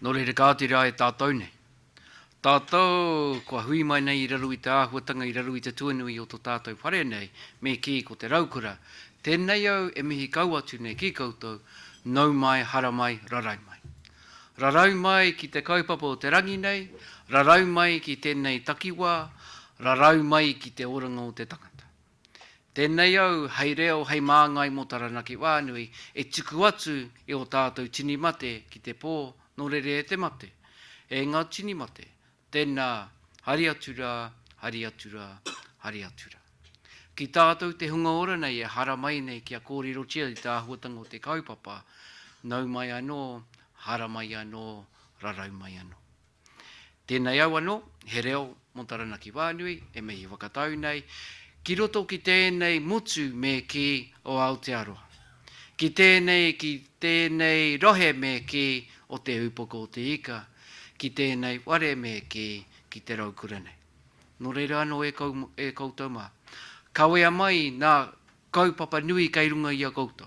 No reira kātira e tātou nei. Tātou, kua hui mai nei I raru I te āhuatanga I raru I te tuanui o tō tātou whare nei, me ki ko te raukura. Tēnei au e mihi kau atu nei ki koutou, nau mai, hara mai, rarau mai. Rarau mai ki te kaupapa o te rangi nei, rarau mai ki tēnei takiwā, rarau mai ki te oranga o te tangata. Tēnei au, hei reo, hei māngai mo Taranaki wānui, e tuku atu e o tātou tini mate ki te pō, no rere e te mate. E ngā tini mate, tēnā hari atura, hari atura, hari atura. Ki tātou te hunga ora nei e hara mai nei ki a kōrero tia I te āhuatanga o te kaupapa, nau mai anō, hara mai anō, rarau mai anō. Tēnei au anō, he reo mo Taranaki wānui, e mihi wakatau nei, ki roto ki tēnei mutu me ki o Aotearoa. Ki tēnei rohe me ki o te upoko o te ika, ki tēnei ware me ki te raukura nei. No reira anō e koutou mā. Kawea mai nā kaupapa nui kei runga I a koutou.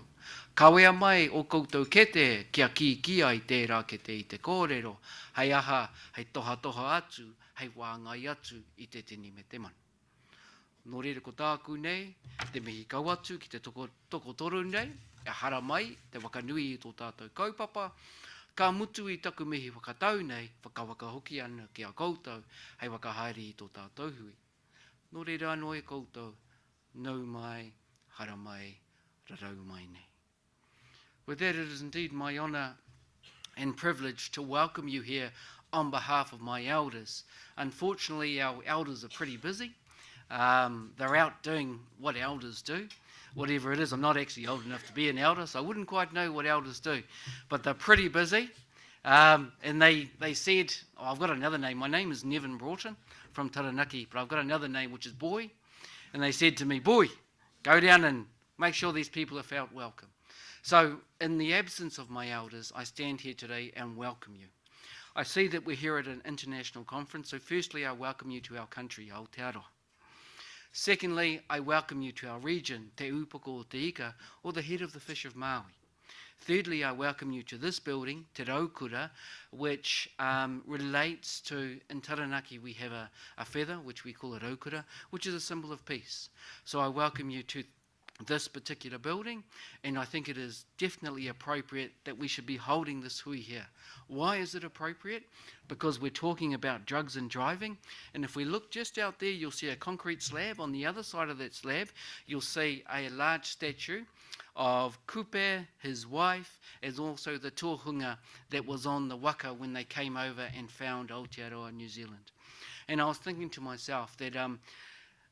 Kawea mai o koutou kete kia ki ai tērā kete I te kōrero, hei aha, hei toha atu, hei wāngai atu I te tini me te manu. No reira ko tāku nei, te mihi kau atu ki te toko toru nei, e hara mai, te wakanui I tō tātou kaupapa, ka mutu I taku mihi wakatau nei, whakawaka hoki ana ki a koutou, hei wakahaere I tō tātou hui. No reira anō e koutou, nau mai, hara mai, rarau mai nei. With that, it is indeed my honour and privilege to welcome you here on behalf of my elders. Unfortunately, our elders are pretty busy. They're out doing what elders do, whatever it is. I'm not actually old enough to be an elder, so I wouldn't quite know what elders do, but they're pretty busy. And they said, I've got another name. My name is Nevin Broughton from Taranaki, but I've got another name, which is Boy. And they said to me, Boy, go down and make sure these people are felt welcome. So in the absence of my elders, I stand here today and welcome you. I see that we're here at an international conference, so firstly, I welcome you to our country, Aotearoa. Secondly, I welcome you to our region, Te Upoko o Te Ika, or the head of the fish of Maui. Thirdly, I welcome you to this building, Te Raukura, which relates to, in Taranaki we have a feather, which we call a raukura, which is a symbol of peace. So I welcome you to this particular building, and I think it is definitely appropriate that we should be holding this hui here. Why is it appropriate? Because we're talking about drugs and driving, and if we look just out there, you'll see a concrete slab. On the other side of that slab, you'll see a large statue of Kupe, his wife, as also the tohunga that was on the waka when they came over and found Aotearoa, New Zealand. And I was thinking to myself that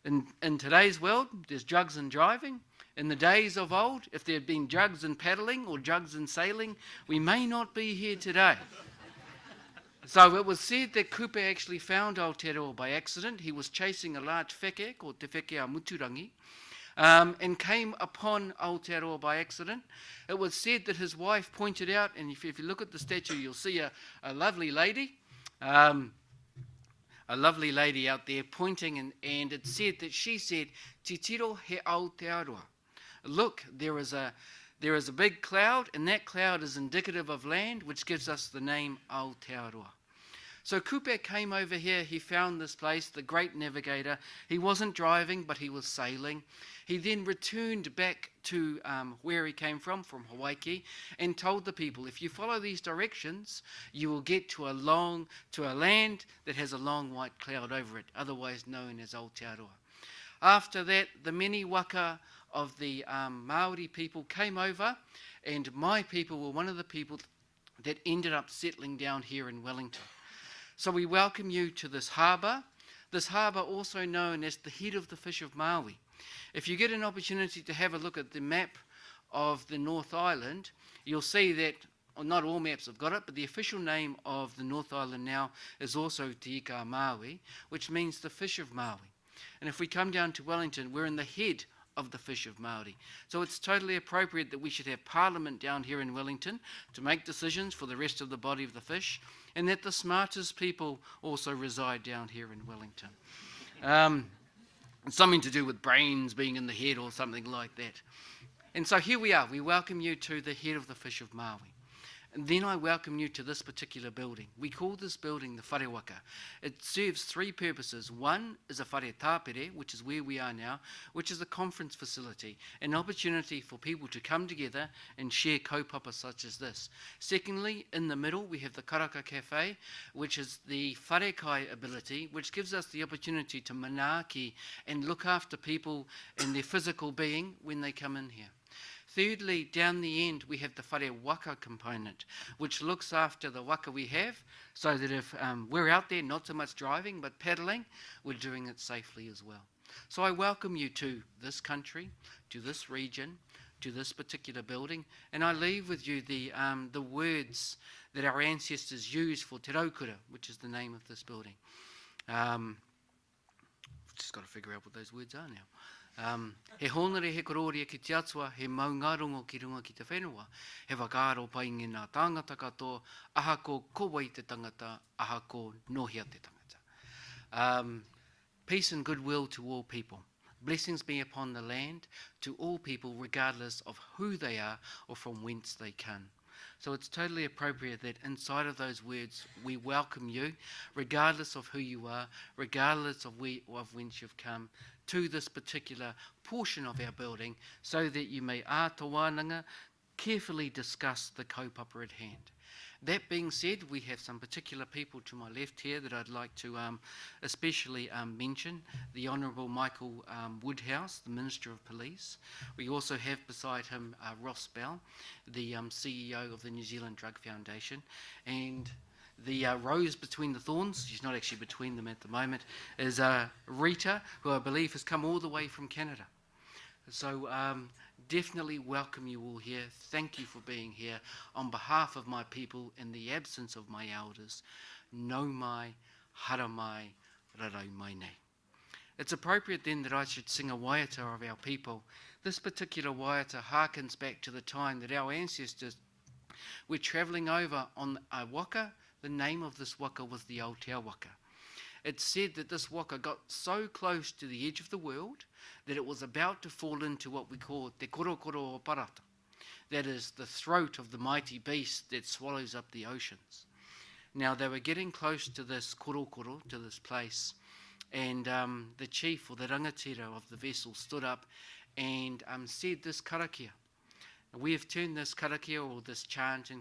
in today's world, there's drugs and driving. In the days of old, if there had been drugs and paddling or drugs and sailing, we may not be here today. So it was said that Kupe actually found Aotearoa by accident. He was chasing a large wheke called Te Wheke a Muturangi, and came upon Aotearoa by accident. It was said that his wife pointed out, and if you look at the statue, you'll see a lovely lady. A lovely lady out there pointing, and it said that she said, "Te tiro he Aotearoa." Look, there is a big cloud, and that cloud is indicative of land, which gives us the name Aotearoa. So Kupe came over here, he found this place, the great navigator. He wasn't driving, but he was sailing. He then returned back to where he came from Hawaii, and told the people, if you follow these directions, you will get to a land that has a long white cloud over it, otherwise known as Aotearoa. After that, the many waka of the Maori people came over, and my people were one of the people that ended up settling down here in Wellington. So we welcome you to this harbour also known as the head of the fish of Maui. If you get an opportunity to have a look at the map of the North Island, you'll see that, well, not all maps have got it, but the official name of the North Island now is also Te Ika Maui, which means the fish of Maui. And if we come down to Wellington, we're in the head of the fish of Maori. So it's totally appropriate that we should have Parliament down here in Wellington to make decisions for the rest of the body of the fish, and that the smartest people also reside down here in Wellington. Something to do with brains being in the head or something like that. And so here we are. We welcome you to the head of the fish of Maui. And then I welcome you to this particular building. We call this building the Whare Waka. It serves three purposes. One is a whare tāpere, which is where we are now, which is a conference facility, an opportunity for people to come together and share kaupapa such as this. Secondly, in the middle, we have the Karaka Cafe, which is the wharekai ability, which gives us the opportunity to manaaki and look after people in their physical being when they come in here. Thirdly, down the end, we have the whare waka component, which looks after the waka we have, so that if we're out there, not so much driving, but paddling, we're doing it safely as well. So I welcome you to this country, to this region, to this particular building, and I leave with you the words that our ancestors used for Te Raukura, which is the name of this building. Just got to figure out what those words are now. He honere he kororia ki te atua, he maungarongo ki runga ki te whenua, he wakaaro pai ngi ngā tāngata katoa, aha ko kowai te tangata, aha ko nohia te tangata. Peace and goodwill to all people. Blessings be upon the land to all people, regardless of who they are or from whence they come. So it's totally appropriate that inside of those words we welcome you, regardless of who you are, regardless of whence you've come, to this particular portion of our building, so that you may ātawananga carefully discuss the kaupapa at hand. That being said, we have some particular people to my left here that I'd like to especially mention. The Honourable Michael Woodhouse, the Minister of Police. We also have beside him Ross Bell, the CEO of the New Zealand Drug Foundation. And the rose between the thorns, she's not actually between them at the moment, is Rita, who I believe has come all the way from Canada. So definitely welcome you all here. Thank you for being here. On behalf of my people, in the absence of my elders, no mai, hara mai, rarau mai nei. It's appropriate then that I should sing a waiata of our people. This particular waiata harkens back to the time that our ancestors were travelling over on a waka. The name of this waka was the Aotearoa. It's said that this waka got so close to the edge of the world that it was about to fall into what we call te korokoro o parata. That is the throat of the mighty beast that swallows up the oceans. Now they were getting close to this korokoro, to this place, and the chief or the rangatira of the vessel stood up and said this karakia. We have turned this karakia or this chant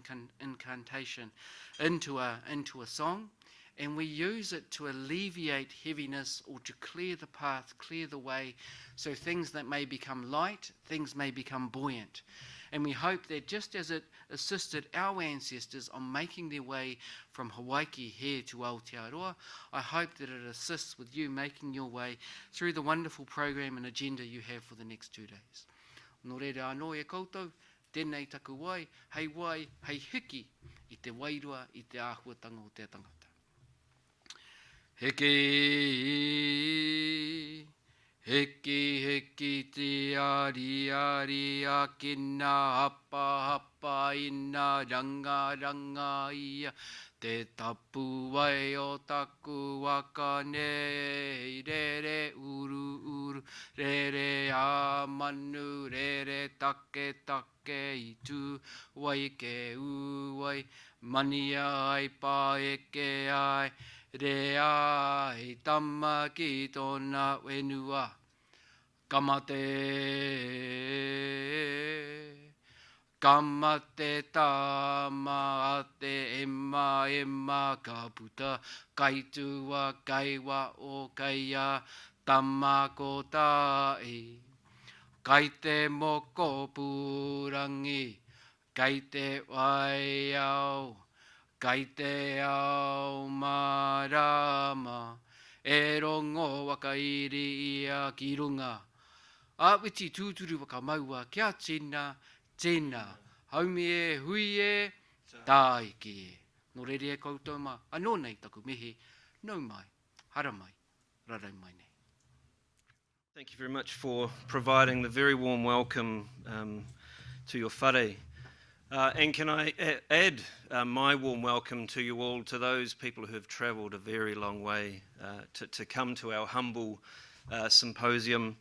incantation into a song, and we use it to alleviate heaviness or to clear the path, clear the way, so things that may become light, things may become buoyant. And we hope that just as it assisted our ancestors on making their way from Hawaii here to Aotearoa, I hope that it assists with you making your way through the wonderful program and agenda you have for the next 2 days. Nō reira anō e koutou, tēnei taku wai, hei hiki, i te wairua, i te āhuatanga o te tangata. Heke, heke, heke te ari a kina hapa ina ranga ia. Te tapu wai o taku waka nei, re uru, re a manu, re take i tu, wai ke uwai, mani ai pa eke ai, re ai tama ki tōna wenua. Kamate tama ate ema ka puta, kaitua kaiwa o kaia tama ko tae. Kai te moko purangi, kai te wai au, kai te ao marama, e rongo waka iri ia ki runga. Awiti tūturu waka maua kia tēnā, haumi e, hui e, tāiki e. Nō rere e koutou ma, anō nei taku mihi, nau mai, hara mai, rarau mai nei. Thank you very much for providing the very warm welcome to your whare. And can I add my warm welcome to you all, to those people who have travelled a very long way to come to our humble symposium.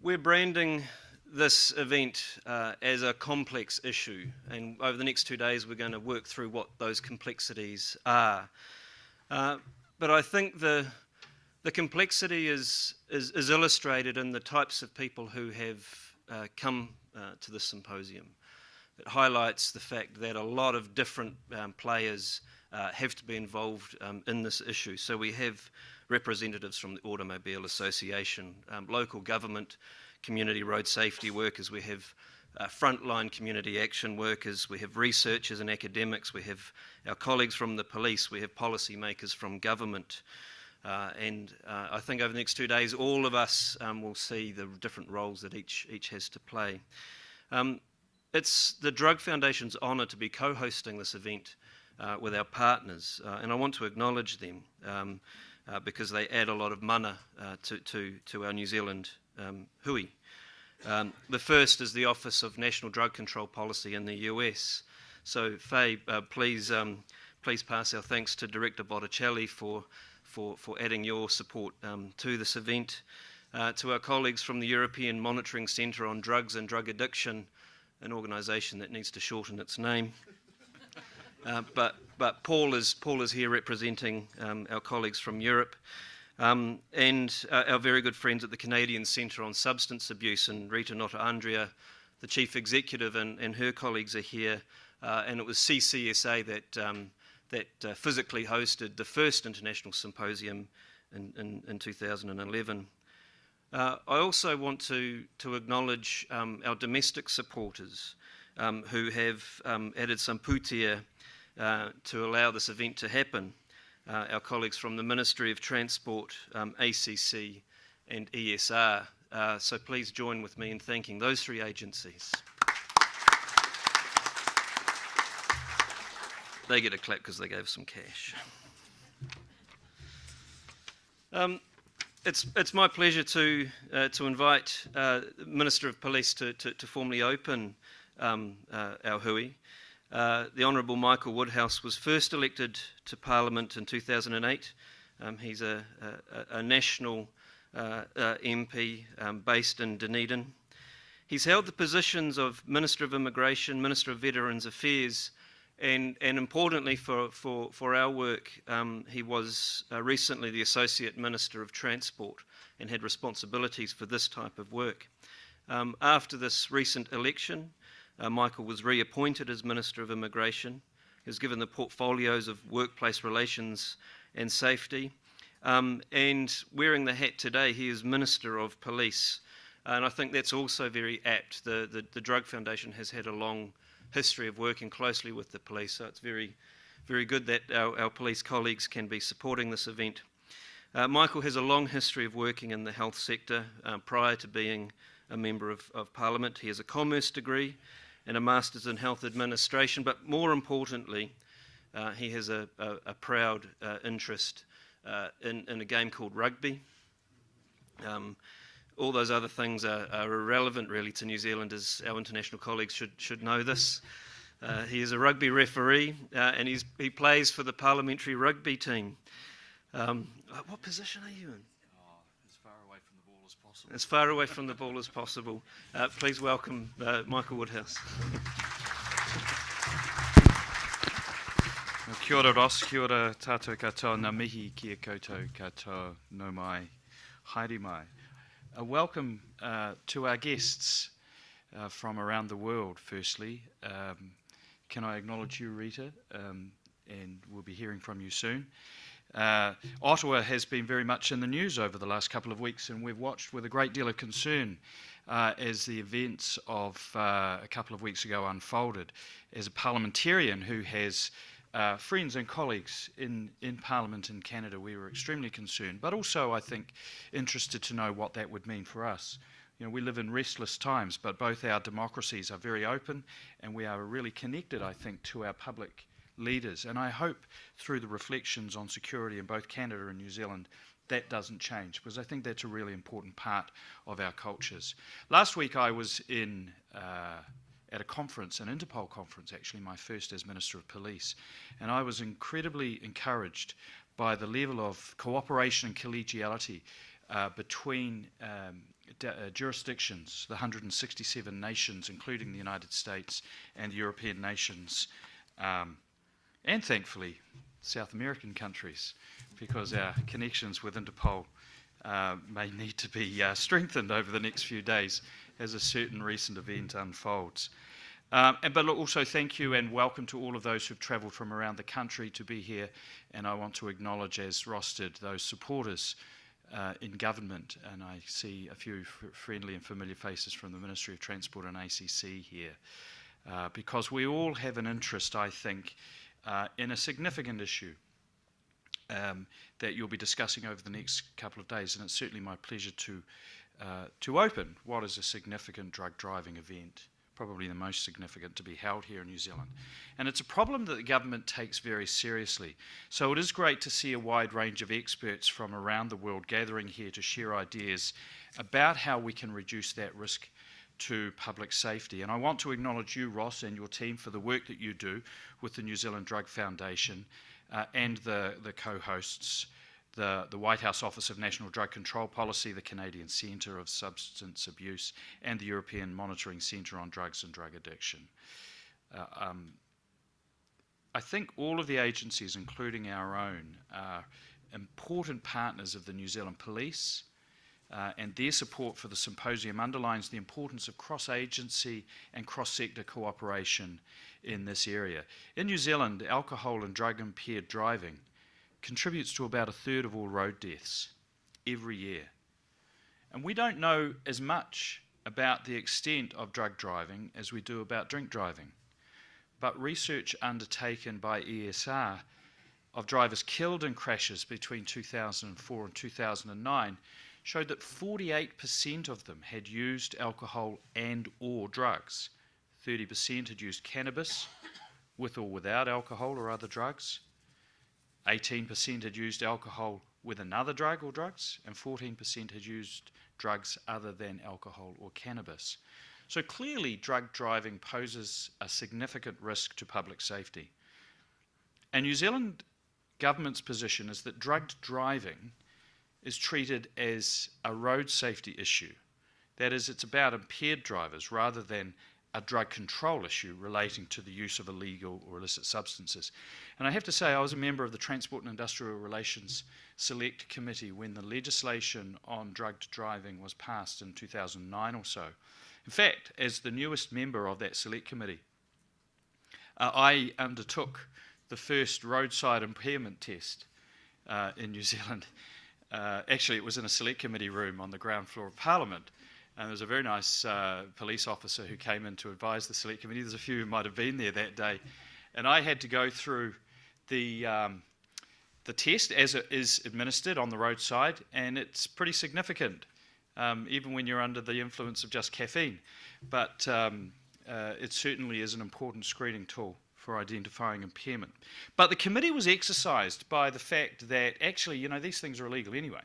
We're branding this event as a complex issue, and over the next 2 days we're going to work through what those complexities are. But I think the complexity is illustrated in the types of people who have come to the symposium. It highlights the fact that a lot of different players have to be involved in this issue. So we have representatives from the Automobile Association, local government, community road safety workers, we have frontline community action workers, we have researchers and academics, we have our colleagues from the police, we have policy makers from government. And I think over the next 2 days, all of us will see the different roles that each has to play. It's the Drug Foundation's honour to be co-hosting this event with our partners, and I want to acknowledge them because they add a lot of mana to our New Zealand hui. The first is the Office of National Drug Control Policy in the US. So Faye, please pass our thanks to Director Botticelli for adding your support to this event. To our colleagues from the European Monitoring Centre on Drugs and Drug Addiction, an organisation that needs to shorten its name. But Paul is here representing our colleagues from Europe, and our very good friends at the Canadian Centre on Substance Abuse, and Rita Nota-Andrea, the Chief Executive, and her colleagues are here, and it was CCSA that physically hosted the first international symposium in 2011. I also want to acknowledge our domestic supporters who have added some putia to allow this event to happen. Our colleagues from the Ministry of Transport, ACC and ESR. So please join with me in thanking those three agencies. They get a clap because they gave some cash. It's my pleasure to invite the Minister of Police to formally open our hui. The Honourable Michael Woodhouse was first elected to Parliament in 2008. He's a national MP based in Dunedin. He's held the positions of Minister of Immigration, Minister of Veterans Affairs, and importantly for our work, he was recently the Associate Minister of Transport and had responsibilities for this type of work. After this recent election, Michael was reappointed as Minister of Immigration. He was given the portfolios of workplace relations and safety. And wearing the hat today, he is Minister of Police. And I think that's also very apt. The Drug Foundation has had a long history of working closely with the police, so it's very, very good that our police colleagues can be supporting this event. Michael has a long history of working in the health sector prior to being a Member of Parliament. He has a commerce degree and a Masters in Health Administration, but more importantly, he has a proud interest in a game called rugby. All those other things are irrelevant really to New Zealand, as our international colleagues should know this. He is a rugby referee and he plays for the parliamentary rugby team. What position are you in? As far away from the ball as possible. As far away from the ball as possible. Please welcome Michael Woodhouse. Kia ora Ross, kia ora tātou katoa, ngā mihi kia koutou katoa no mai, haere mai. Welcome to our guests from around the world, firstly. Can I acknowledge you, Rita, and we'll be hearing from you soon. Ottawa has been very much in the news over the last couple of weeks, and we've watched with a great deal of concern as the events of a couple of weeks ago unfolded. As a parliamentarian who has friends and colleagues in Parliament in Canada, we were extremely concerned, but also, I think, interested to know what that would mean for us. You know, we live in restless times, but both our democracies are very open, and we are really connected, I think, to our public leaders. And I hope through the reflections on security in both Canada and New Zealand, that doesn't change, because I think that's a really important part of our cultures. Last week I was at a conference, an Interpol conference actually, my first as Minister of Police, and I was incredibly encouraged by the level of cooperation and collegiality between jurisdictions, the 167 nations, including the United States and European nations, and thankfully South American countries, because our connections with Interpol may need to be strengthened over the next few days as a certain recent event unfolds. But also thank you and welcome to all of those who've travelled from around the country to be here, and I want to acknowledge, as Ross did, those supporters in government, and I see a few friendly and familiar faces from the Ministry of Transport and ACC here, because we all have an interest, I think, in a significant issue that you'll be discussing over the next couple of days, and it's certainly my pleasure to open what is a significant drug driving event, probably the most significant to be held here in New Zealand. And it's a problem that the government takes very seriously. So it is great to see a wide range of experts from around the world gathering here to share ideas about how we can reduce that risk to public safety. And I want to acknowledge you, Ross, and your team for the work that you do with the New Zealand Drug Foundation and the co-hosts, the White House Office of National Drug Control Policy, the Canadian Centre of Substance Abuse, and the European Monitoring Centre on Drugs and Drug Addiction. I think all of the agencies, including our own, are important partners of the New Zealand Police, and their support for the Symposium underlines the importance of cross-agency and cross-sector cooperation in this area. In New Zealand, alcohol and drug-impaired driving contributes to about a third of all road deaths every year. And we don't know as much about the extent of drug driving as we do about drink driving. But research undertaken by ESR of drivers killed in crashes between 2004 and 2009 showed that 48% of them had used alcohol and or drugs. 30% had used cannabis with or without alcohol or other drugs. 18% had used alcohol with another drug or drugs, and 14% had used drugs other than alcohol or cannabis. So clearly, drug driving poses a significant risk to public safety. And New Zealand government's position is that drugged driving is treated as a road safety issue. That is, it's about impaired drivers rather than a drug control issue relating to the use of illegal or illicit substances. And I have to say, I was a member of the Transport and Industrial Relations Select Committee when the legislation on drugged driving was passed in 2009 or so. In fact, as the newest member of that Select Committee, I undertook the first roadside impairment test in New Zealand. Actually, it was in a Select Committee room on the ground floor of Parliament. And there was a very nice police officer who came in to advise the Select Committee. There's a few who might have been there that day. And I had to go through the test as it is administered on the roadside, and it's pretty significant, even when you're under the influence of just caffeine. But it certainly is an important screening tool for identifying impairment. But the committee was exercised by the fact that actually, you know, these things are illegal anyway.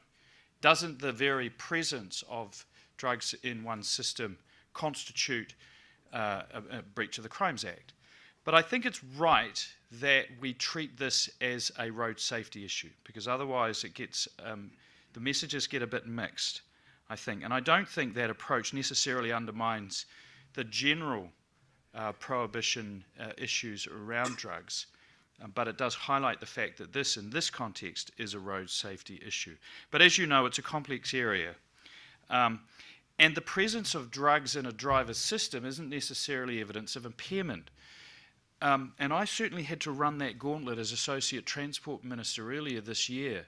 Doesn't the very presence of drugs in one's system constitute a breach of the Crimes Act? But I think it's right that we treat this as a road safety issue, because otherwise it gets, the messages get a bit mixed, I think. And I don't think that approach necessarily undermines the general prohibition issues around drugs, but it does highlight the fact that this, in this context, is a road safety issue. But as you know, it's a complex area. And the presence of drugs in a driver's system isn't necessarily evidence of impairment. And I certainly had to run that gauntlet as Associate Transport Minister earlier this year.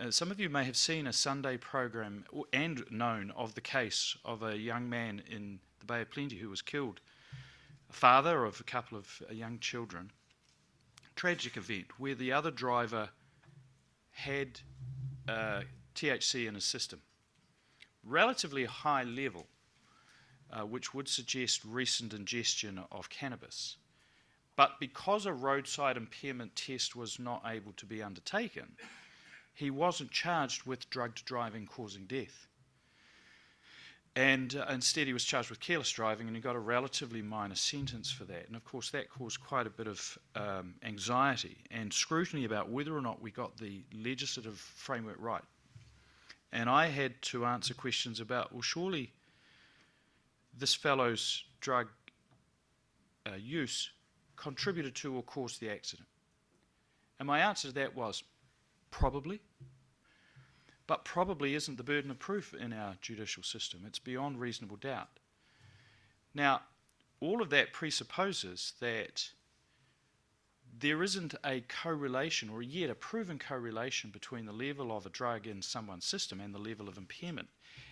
Some of you may have seen a Sunday program and known of the case of a young man in the Bay of Plenty who was killed, a father of a couple of young children. Tragic event where the other driver had THC in his system. Relatively high level, which would suggest recent ingestion of cannabis. But because a roadside impairment test was not able to be undertaken, he wasn't charged with drugged driving causing death. And instead he was charged with careless driving, and he got a relatively minor sentence for that. And of course that caused quite a bit of anxiety and scrutiny about whether or not we got the legislative framework right. And I had to answer questions about, well, surely this fellow's drug use contributed to or caused the accident. And my answer to that was, probably. But probably isn't the burden of proof in our judicial system. It's beyond reasonable doubt. Now, all of that presupposes that there isn't a correlation, or yet a proven correlation, between the level of a drug in someone's system and the level of impairment.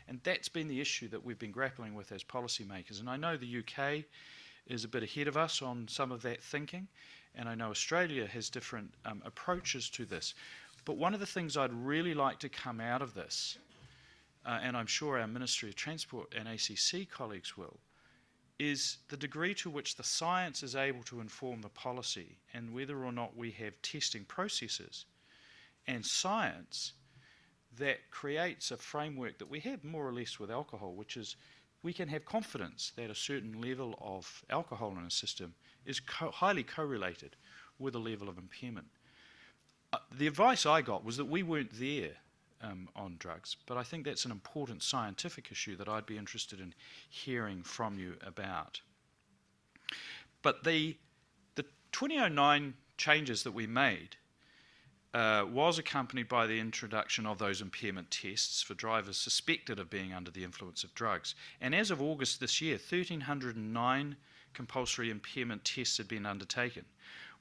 And that's been the issue that we've been grappling with as policymakers. And I know the UK is a bit ahead of us on some of that thinking, and I know Australia has different approaches to this. But one of the things I'd really like to come out of this, and I'm sure our Ministry of Transport and ACC colleagues will, is the degree to which the science is able to inform the policy, and whether or not we have testing processes and science that creates a framework that we have more or less with alcohol, which is we can have confidence that a certain level of alcohol in a system is highly correlated with a level of impairment. The advice I got was that we weren't there on drugs, but I think that's an important scientific issue that I'd be interested in hearing from you about. But the 2009 changes that we made was accompanied by the introduction of those impairment tests for drivers suspected of being under the influence of drugs. And as of August this year, 1,309 compulsory impairment tests had been undertaken,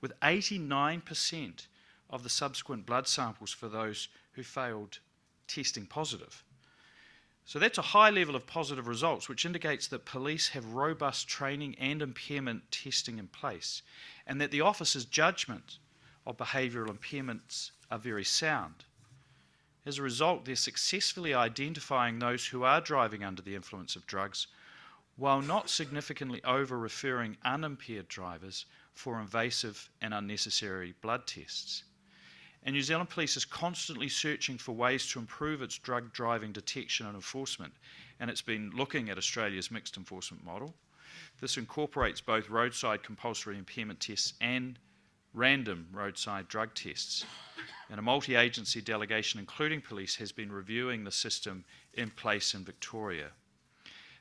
with 89% of the subsequent blood samples for those who failed testing positive. So that's a high level of positive results, which indicates that police have robust training and impairment testing in place, and that the officer's judgment of behavioural impairments are very sound. As a result, they're successfully identifying those who are driving under the influence of drugs, while not significantly over-referring unimpaired drivers for invasive and unnecessary blood tests. And New Zealand Police is constantly searching for ways to improve its drug driving detection and enforcement, and it's been looking at Australia's mixed enforcement model. This incorporates both roadside compulsory impairment tests and random roadside drug tests. And a multi-agency delegation, including police, has been reviewing the system in place in Victoria.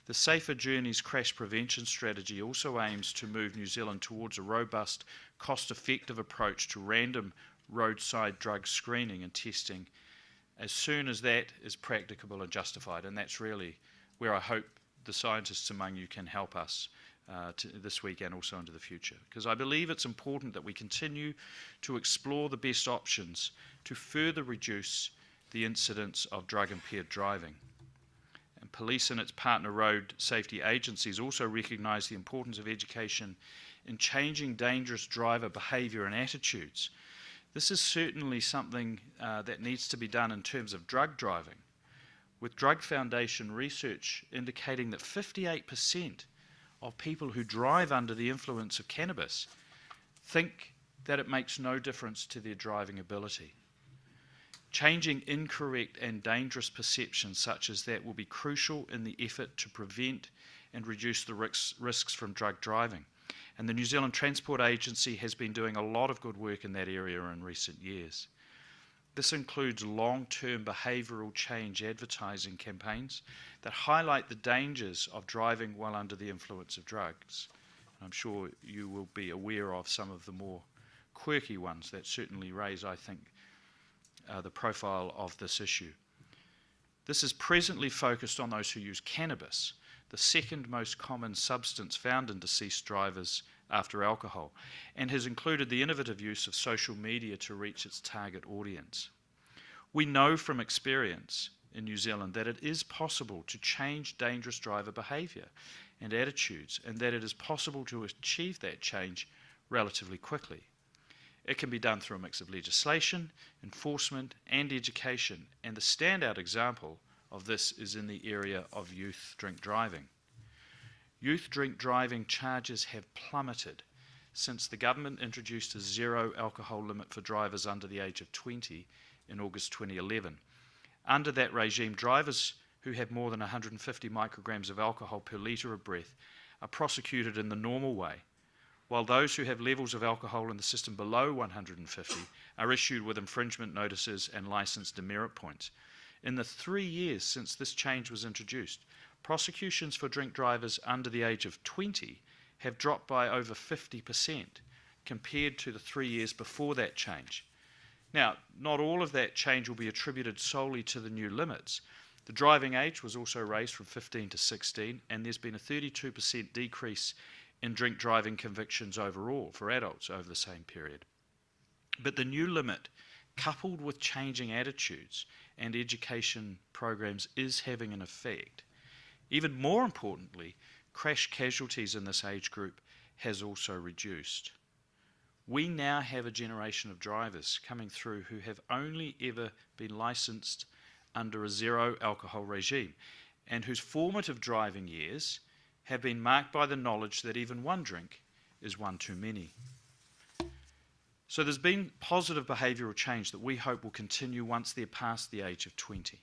The Safer Journeys crash prevention strategy also aims to move New Zealand towards a robust, cost-effective approach to random roadside drug screening and testing as soon as that is practicable and justified. And that's really where I hope the scientists among you can help us this week and also into the future. Because I believe it's important that we continue to explore the best options to further reduce the incidence of drug-impaired driving. And police and its partner road safety agencies also recognise the importance of education in changing dangerous driver behaviour and attitudes. This is certainly something that needs to be done in terms of drug driving, with Drug Foundation research indicating that 58% of people who drive under the influence of cannabis think that it makes no difference to their driving ability. Changing incorrect and dangerous perceptions such as that will be crucial in the effort to prevent and reduce the risks from drug driving. And the New Zealand Transport Agency has been doing a lot of good work in that area in recent years. This includes long-term behavioural change advertising campaigns that highlight the dangers of driving while under the influence of drugs. I'm sure you will be aware of some of the more quirky ones that certainly raise, I think, the profile of this issue. This is presently focused on those who use cannabis, the second most common substance found in deceased drivers after alcohol, and has included the innovative use of social media to reach its target audience. We know from experience in New Zealand that it is possible to change dangerous driver behaviour and attitudes, and that it is possible to achieve that change relatively quickly. It can be done through a mix of legislation, enforcement, and education, and the standout example of this is in the area of youth drink driving. Youth drink driving charges have plummeted since the government introduced a zero alcohol limit for drivers under the age of 20 in August 2011. Under that regime, drivers who have more than 150 micrograms of alcohol per litre of breath are prosecuted in the normal way, while those who have levels of alcohol in the system below 150 are issued with infringement notices and licence demerit points. In the 3 years since this change was introduced, prosecutions for drink drivers under the age of 20 have dropped by over 50% compared to the 3 years before that change. Now, not all of that change will be attributed solely to the new limits. The driving age was also raised from 15 to 16, and there's been a 32% decrease in drink driving convictions overall for adults over the same period. But the new limit, coupled with changing attitudes and education programs, is having an effect. Even more importantly, crash casualties in this age group has also reduced. We now have a generation of drivers coming through who have only ever been licensed under a zero alcohol regime, and whose formative driving years have been marked by the knowledge that even one drink is one too many. So there's been positive behavioural change that we hope will continue once they're past the age of 20.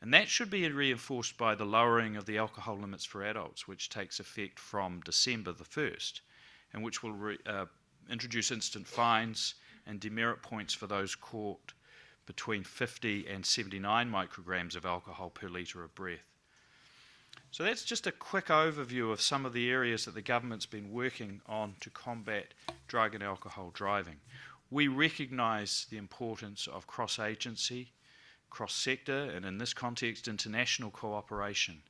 And that should be reinforced by the lowering of the alcohol limits for adults, which takes effect from December the 1st, and which will introduce instant fines and demerit points for those caught between 50 and 79 micrograms of alcohol per litre of breath. So that's just a quick overview of some of the areas that the government's been working on to combat drug and alcohol driving. We recognise the importance of cross-agency, cross-sector, and in this context, international cooperation.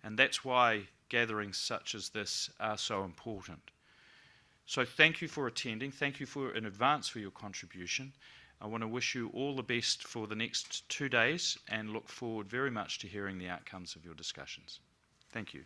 And that's why gatherings such as this are so important. So thank you for attending. Thank you in advance for your contribution. I want to wish you all the best for the next 2 days and look forward very much to hearing the outcomes of your discussions. Thank you.